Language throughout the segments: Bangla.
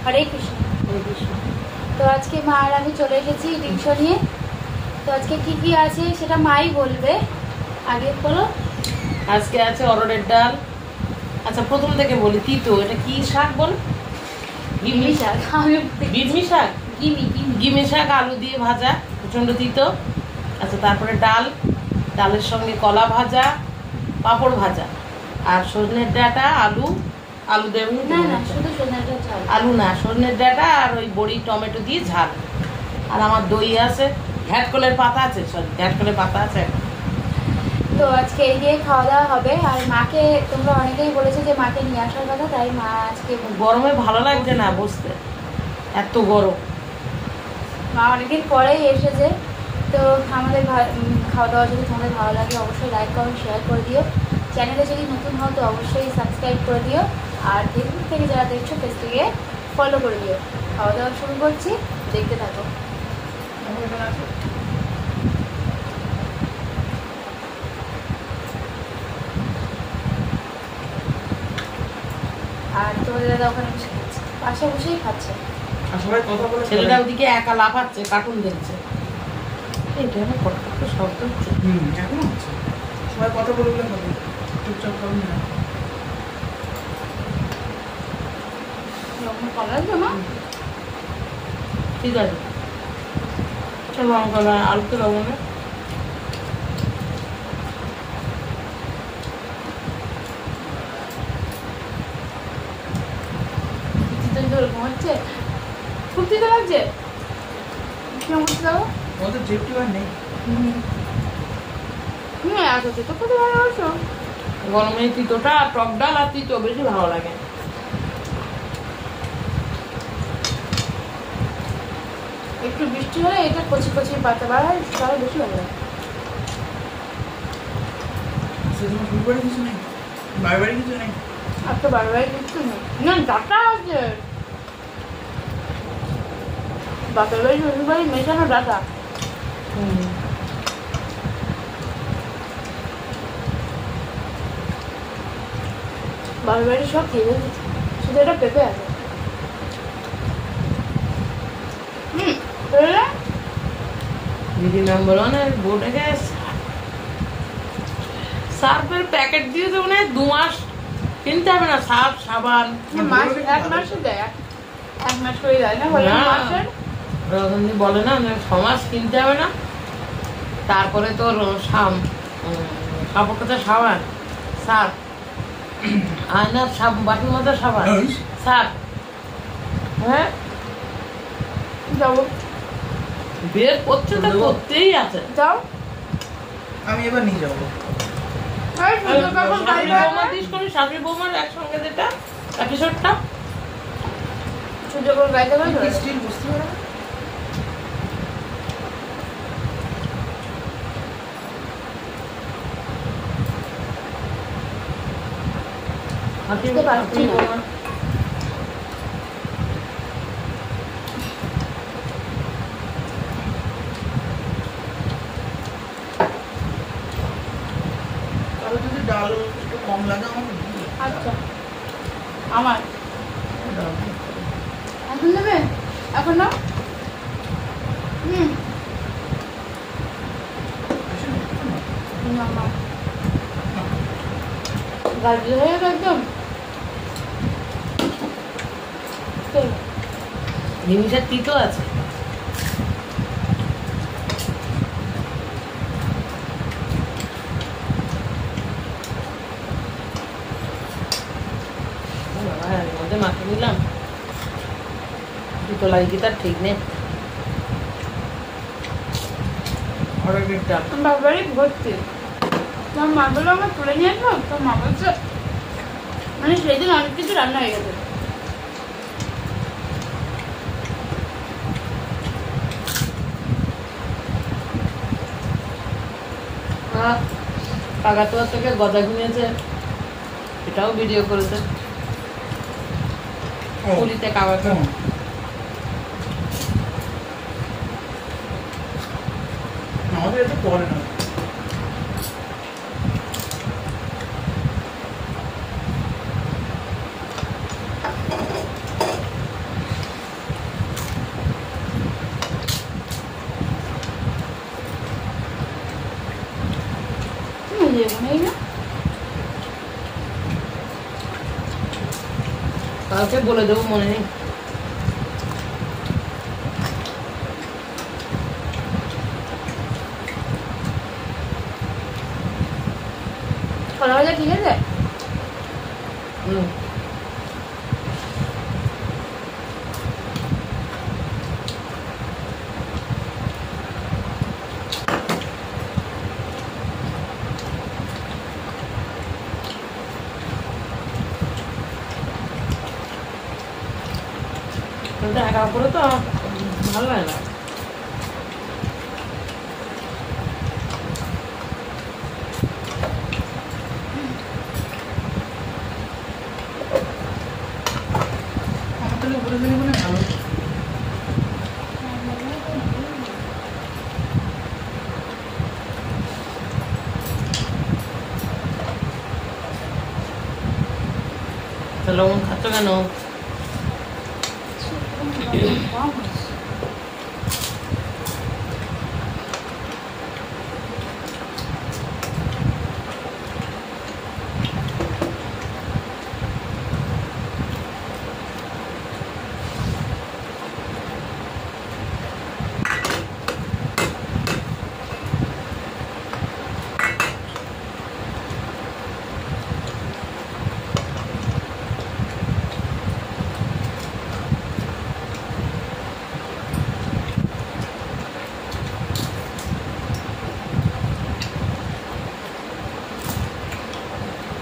হরে কৃষ্ণ। হরে কৃষ্ণ। তো আজকে মা আর আমি চলে এসেছি রিক্সা নিয়ে। তো আজকে কি কি আছে সেটা মাই বলবে, আগে বলো। আজকে আছে অরহরের ডাল। আচ্ছা প্রথম থেকে বলি, তিতো এটা কি শাক বল? গিমি শাক। গিমি শাক, গিমি গিমি শাক আলু দিয়ে ভাজা, প্রচণ্ড তিতো। আচ্ছা তারপরে ডাল, ডালের সঙ্গে কলা ভাজা, পাঁপড় ভাজা, আর সজনের ডাঁটা, আলু, আলু দেব না না, শুধু সজনেটা ঝাল। আলু না, সজনের ডাঁটা আর ওই বড়ি টমেটো দিয়ে ঝাল। আর আমার দই আছে, ঘ্যাটকলের পাতা আছে, সরি ঘ্যাটকলের পাতা আছে। তো আজকে এই দিয়ে খাওয়া দাওয়া হবে। আর মাকে তোমরা অনেকেই বলেছো যে মাকে নিয়ে আসার কথা, তাই মা আজকে গরমে ভালো লাগছে না বসতে, এত গরম। মা অনেকদিন পরেই এসেছে। তো আমাদের খাওয়া দাওয়া যদি তোমাদের ভালো লাগে অবশ্যই লাইক কমেন্ট শেয়ার করে দিও। চ্যানেলে যদি নতুন হও তো অবশ্যই সাবস্ক্রাইব করে দিও। আর ফেসবুক থেকে যারা দেখছো পেজটিকে ফলো করে দিও। খাওয়া দাওয়া শুরু করছি, দেখতে থাকো। আর তোমাদের দাদা ওখানে বসে খাচ্ছে, পাশে বসেই খাচ্ছে। ছেলেটা ওদিকে একা লাফাচ্ছে, কার্টুন দেখছে। এটা আমার কত শব্দ হচ্ছে। এখন হচ্ছে সবাই কথা বললে হবে, চুপচাপ করুন না। লবণ কম লাগবে মা? ঠিক আছে, চলো লঙ্কা আলুতে লবণে। ঘুমাচ্ছে, খুব দিতে লাগছে। ওদের জেপটি আর নেই। এত তো খুব ভালোবাসো। গরমে তিতোটা, টক ডাল আর তিতো বেশি ভালো লাগে। একটু বৃষ্টি হলে এটা কচি কচি পাতা বার হয়, তাহলে বেশি ভালো লাগে। সেজন্য ফুল বাড়ি কিছু নেই, বাড়ি বাড়ি কিছু নেই। আর তো বারবার কিছু নেই না, ডাটা আছে। বাপের বাড়ি শ্বশুর বাড়ি মেশানো ডাটা। বাপের বাড়ি সব খেয়ে দিচ্ছে, শুধু একটা পেঁপে আছে। দিদি নাম্বার ওয়ানের বোর্ডে সার্ফের প্যাকেট দিয়ে তো মানে 2 মাস কিনতে হবে না, সার্ফ সাবান। এক মাসে দেয়, এক মাস করে দেয় না, বলে মাসের। রজনী বলে না 6 মাস কিনতে হবে না। তারপরে তোর কাপড় কাচা সাবান, সার্ফ, আয়নার সাবান, বাটির মধ্যে সাবান, সার্ফ। হ্যাঁ যাবো, বের করছে তো করতেই আছে। যাও। আমি এবার নিয়ে যাবো। শাশুড়ি বৌমার একসঙ্গে যেটা এপিসোডটা সূর্য করে গাইতে পারবে। স্টিল বুঝতে পারো বুঝতে পারছি না। কারো যদি ডাল একটু কম লাগে আমাকে দিয়ে। আচ্ছা, আমার এখন নেবে, এখন না। গাড়ি হয়ে গেল একদম। জিনিসের তিতো আছে। মধ্যে মাকে নিলাম, তিতো লাগে কি তার ঠিক নেই। অর্ডার ডাল বাবারই ভর্তি। তোমার মা বললো আমার তুলে নিয়ে আসবো, তোর মা বলছে মানে সেই দিন অনেক কিছু রান্না হয়ে গেছে। কাকাতুয়া থেকে গদা কিনেছে, এটাও ভিডিও করেছে। পুরীতে কাকাতুয়া আমাদের এটা পরে না। কালকে বলে দেবো, মনে নেই। কলা ভাজা ঠিক আছে? হুম। কিন্তু একা করে তো ভালো লাগে না। আমার তাহলে উপরে দিলে মানে ভালো। তা লবণ খাচ্ছ কেন? কম হয়েছে।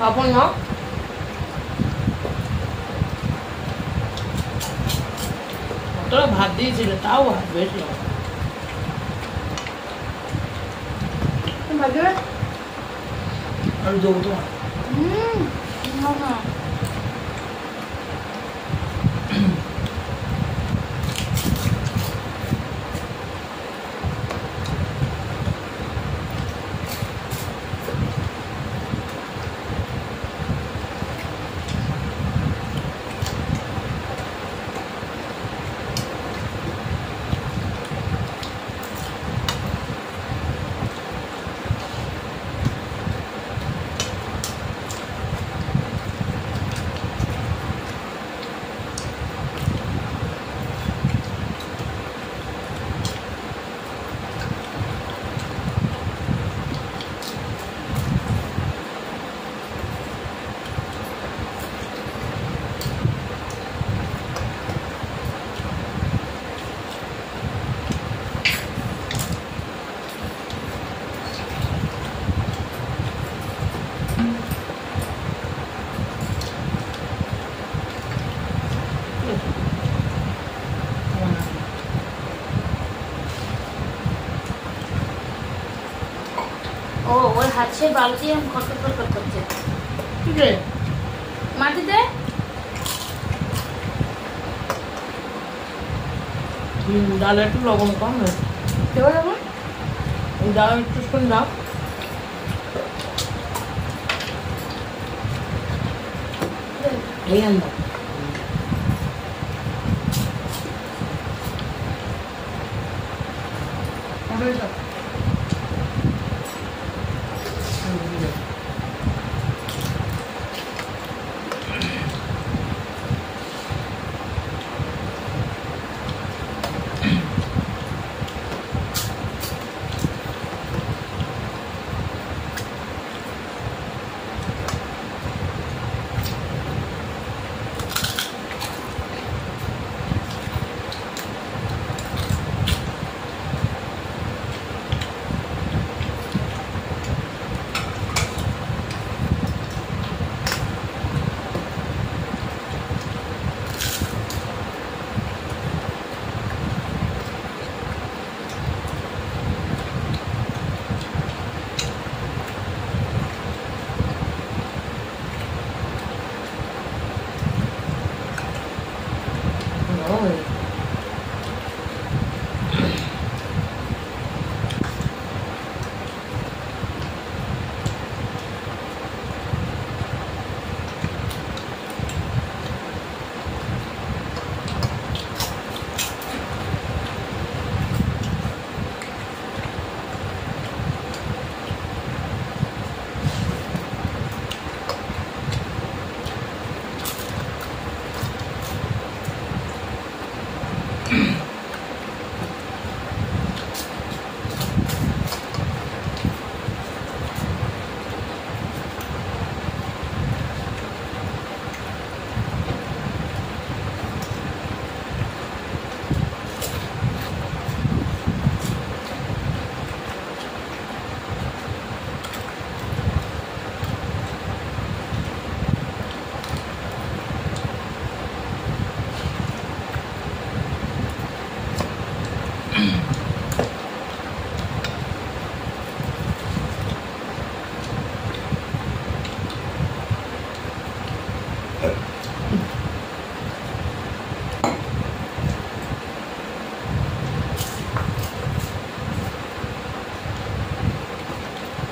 পাপড় না, কতটা ভাত দিয়েছিল, তাও ভাত বেশি হবে। তুমি ভাত দেবে? আর দেবো তোমার। না না। ও ওর হাতে বালতি খটখট করছে। ঠিক আছে, মাটিতে ডালে একটু লবণ কম হয়েছে। দেবো যেমন দাও একটু, শুন দাও। এই আনবা ওটাই সব।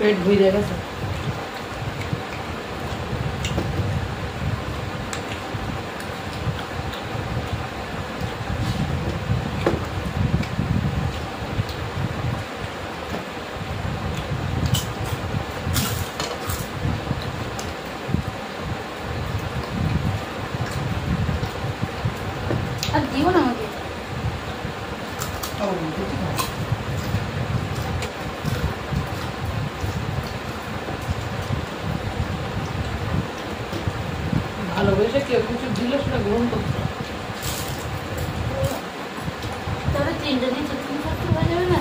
পেট ভরে গেছে। আর দিও না আমাকে। খাবো না, কিছু খাবো না। ভালোবেসে কেউ কিছু দিলে সেটা গ্রহণ করতে হবে। তাহলে 3টা দিন 4 থাকতে হয়ে যাবে না?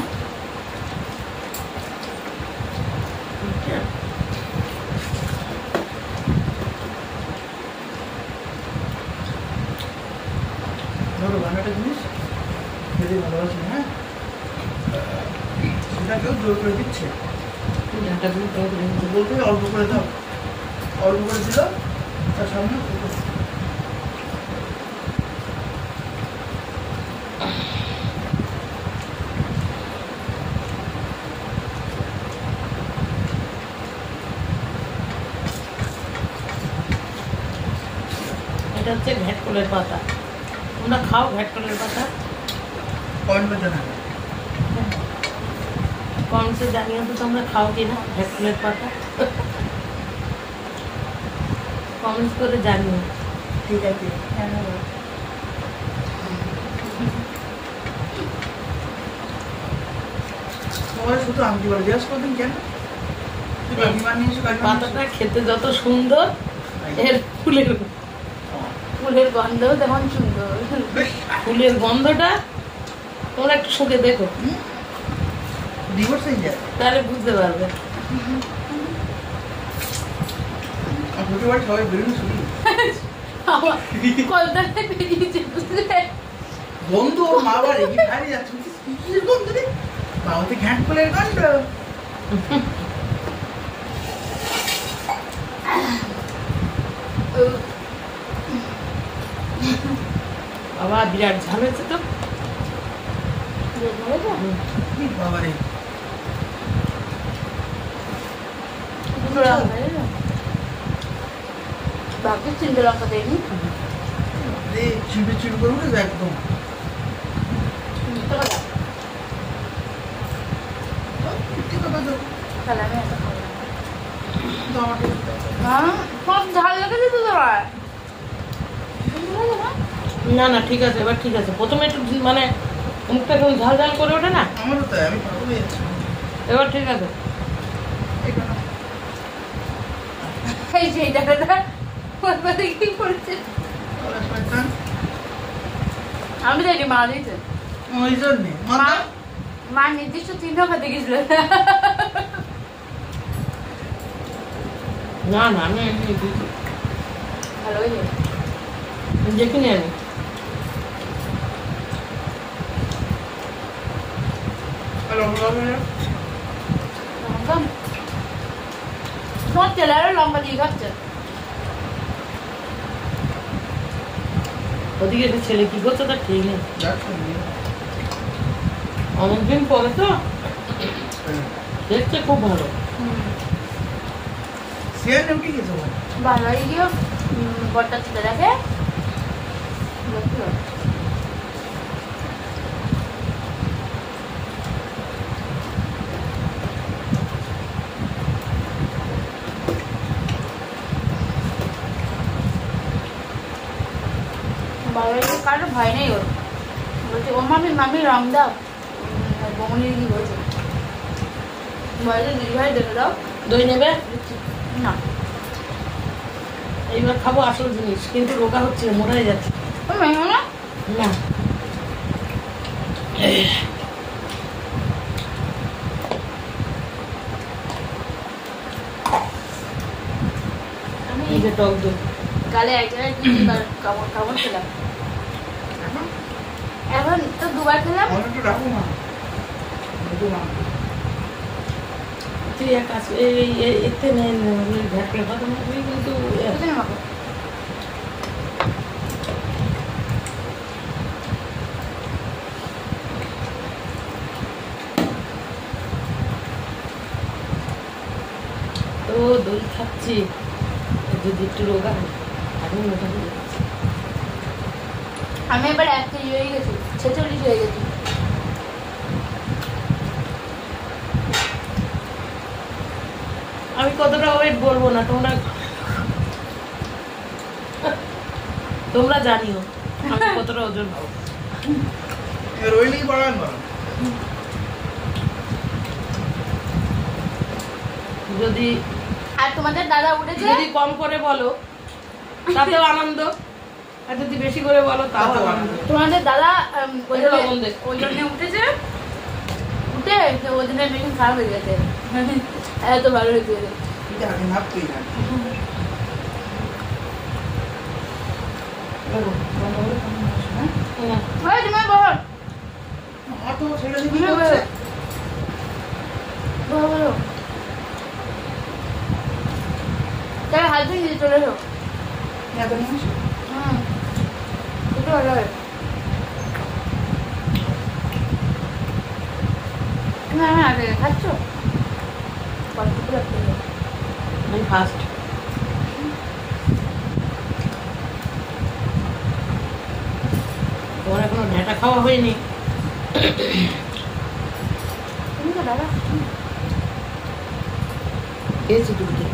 ধরো বানাটা জিনিস যদি ভালোবাসি, হ্যাঁ, সেটা কেউ জোর করে দিচ্ছে। ঝাঁটা দিয়ে কেউ করে নিতে হবে। জোর করে অল্প করে দাও, অল্প করে দিল তার সামনে এটা হচ্ছে ঘ্যাটকলের পাতা। তোমরা খাও ঘ্যাটকলের পাতা? পয়েন্ট জানাবে। কমেন্টসে জানিও তো তোমরা খাও কিনা ঘ্যাটকলের পাতা। কমেন্টস করে জানিও। ঠিক আছে, সবাই শুধু আমি বলে জিজ্ঞাসা করতেন কেন তুই কাকিমা নিয়েছো, কাকিমা পাতাটা খেতে যত সুন্দর, এর ফুলের ফুলের গন্ধ তেমন সুন্দর। ফুলের গন্ধটা তোমরা একটু শুকে দেখো, ডিভোর্স হয়ে যায়। তাহলে বুঝতে পারবে। আর প্রতিবার সবাই বেরোনো শুনি আমার কলকাতায় বেরিয়েছে, বুঝলে? গন্ধ ওর মা বাড়ি কি খাই যাচ্ছে, কিসের গন্ধ রে? বাবাতে ঘ্যাট ফুলের গন্ধ। বাবা বিরাট ঝাল হয়েছে তো। কি বাবা রে, বাকি 3টে লঙ্কা দেয়নি। রে চিড়ে চিড়ে করে উঠে যায় একদম। মিথ্যে কথা তো। তাহলে আমি একটা খাবো কিন্তু আমাকে না। সব ঝাল লেগেছে তো তোমার। না না ঠিক আছে, এবার ঠিক আছে। প্রথমে একটু মানে মুখটা কেমন ঝাল ঝাল করে ওঠে না, আমারও তাই, আমি পাগল হয়ে যাচ্ছি। এবার ঠিক আছে। এটা না, এই যে টাকাটা কি করছে? তাহলে শয়তান। আমি জানি মা দিয়েছে। ওই জন্যে মা মাথা মা নির্দিষ্ট চিহ্ন খাতে গেছিল। না না আমি এমনি দিয়েছি, ভালো হয়েছে। দেখিনি আমি। লঙ্কা হবে না? লঙ্কা তোমার টেলারে লঙ্কা দিয়ে খাচ্ছে। ওদিকে একটা ছেলে কি করছে তার ঠিক নেই। যাচ্ছে না। অনেকদিন পরে তো দেখতে খুব ভালো। শেয়ার উঠে গেছে বল। ভালো হয়ে গিয়ে বটটা ছেলে দেখে ভালো হয়ে গিয়ে কারো ভয় নেই ওর। বলছে ও মামি মামি রং দাও। বমনি কি বলছে, বলছে দিদি ভাই দেখে দাও। দই নেবে? না এইবার খাবো আসল জিনিস, কিন্তু রোগা হচ্ছে, মোটাই যাচ্ছে ও মেয়ে না। না। আমি এই যে টক দই, গালে এক জায়গায় কামড় কামড় খেলাম। এখন এখন তো 2বার খেলাম। অনেকটা রাখো না। একটু না। তুই এক কাজ এতে নেই ঘাটলে কথা বলবি, কিন্তু বুঝলেন আমাকে? দই খাচ্ছি, যদি একটু রোগা হয় আমি ওটা হয়ে যাচ্ছি। আমি এবার 1 কেজি হয়ে গেছি, 46 হয়ে গেছি। আমি কতটা ওয়েট বলবো না, তোমরা জানিও আমি কতটা ওজন হবো। রইলেই বাড়ান বাড়ান। যদি আর তোমাদের দাদা উঠেছে, যদি কম করে বলো তাতেও আনন্দ, আর যদি বেশি করে বলো তাও তাতেও আনন্দ। আনন্দ। তোমাদের দাদা এটা লবণ দে। ওই জন্য উঠেছে, উঠে ওজনের মেশিন খারাপ হয়ে গেছে। এত ভালো হয়েছে। এটা আগে ভাবতেই না। হুম। ওই তুমি বল, মা তো ছেড়ে দিবি তুমি করছে। বলো বলো, তাহলে হাত ধুয়ে চলে এসো। এত নিয়ে আসো। হুম, একটু ভালো হয়। তুমি আমার আগে খাচ্ছ কতটুকু লাগতে হবে? আমি ফার্স্ট। তোমার এখনো ঢেটা খাওয়া হয়নি। তুমি তো দাদা খেয়েছি দুটো।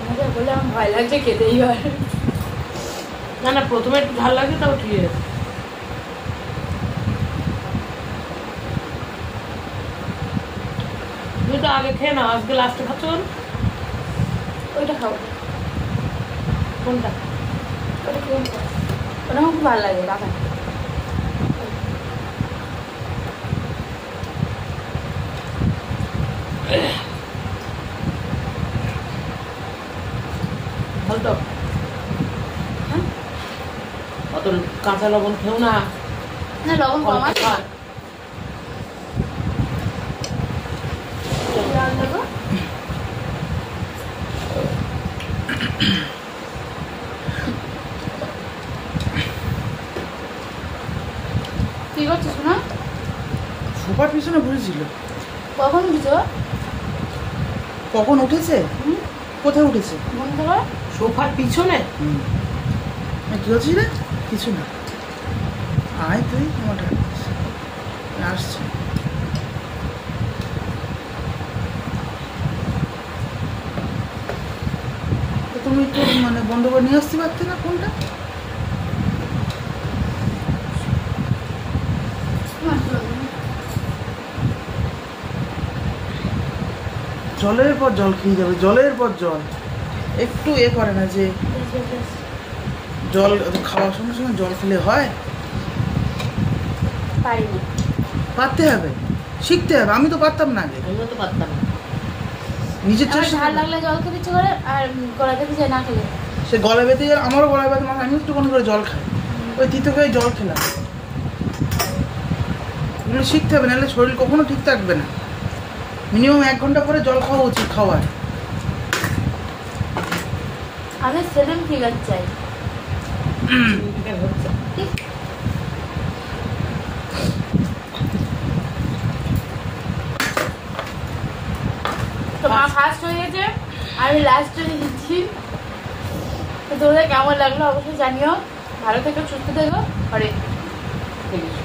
আমাকে বললে আমার ভয় লাগছে খেতে এইবার। না না, প্রথমে একটু ঝাল লাগছে, তাও ঠিক আছে। তুমি তো আগে খেয়ে নাও, আজকে লাস্টে খাচ্ছ কেন? ওইটা খাবো, কোনটা? ওটা খেয়ে নিতে হবে। ওটা আমার খুব ভালো লাগে দাদা। ভালো তো? হ্যাঁ? অত কাঁচা লবণ খেও না। না লবণ কম আছে। খা। লাল দেবো। কি করছিস না? সোফার পিছনে বসেছিল। কখন উঠেছো? কখন উঠেছে? হুম, কোথায় উঠেছে? মন করো। সোফার পিছনে? কি হচ্ছিস রে? কিছু না। আয় তুই আমার আসছে। তো তুমি একটু মানে বন্ধ করে নিয়ে আসতে পারতে না ফোনটা? জলের পর জল খেয়ে যাবে, জলের পর জল। একটু এ করে না যে জল খাওয়ার সঙ্গে সঙ্গে জল খেলে হয়? পারিনি। পারতে হবে, শিখতে হবে। আমি তো পারতাম না আগে, আমিও তো পারতাম না। নিজের আমার চেষ্টা ঝাল করে। লাগলে জল খেতে ইচ্ছে করে, আর গলা খেতে চাই না খেলে। সে গলা বেঁধে গেলে আমারও গলা ব্যথা, মানে আমি একটুখানি করে জল খাই। ওই তিতো খেয়ে জল খেলাম। এগুলো শিখতে হবে, নাহলে শরীর কখনো ঠিক থাকবে না। মিনিমাম 1 ঘন্টা পরে জল খাওয়া উচিত খাওয়ার। আমি সেলিম ফিগার চাই। হচ্ছে। তো মা ফার্স্ট হয়ে গেছে, আমি লাস্ট হয়ে দিচ্ছি। তো তোমাদের কেমন লাগলো অবশ্যই জানিও। ভালো থেকো, সুস্থ থেকো। আরে ঠিক আছে।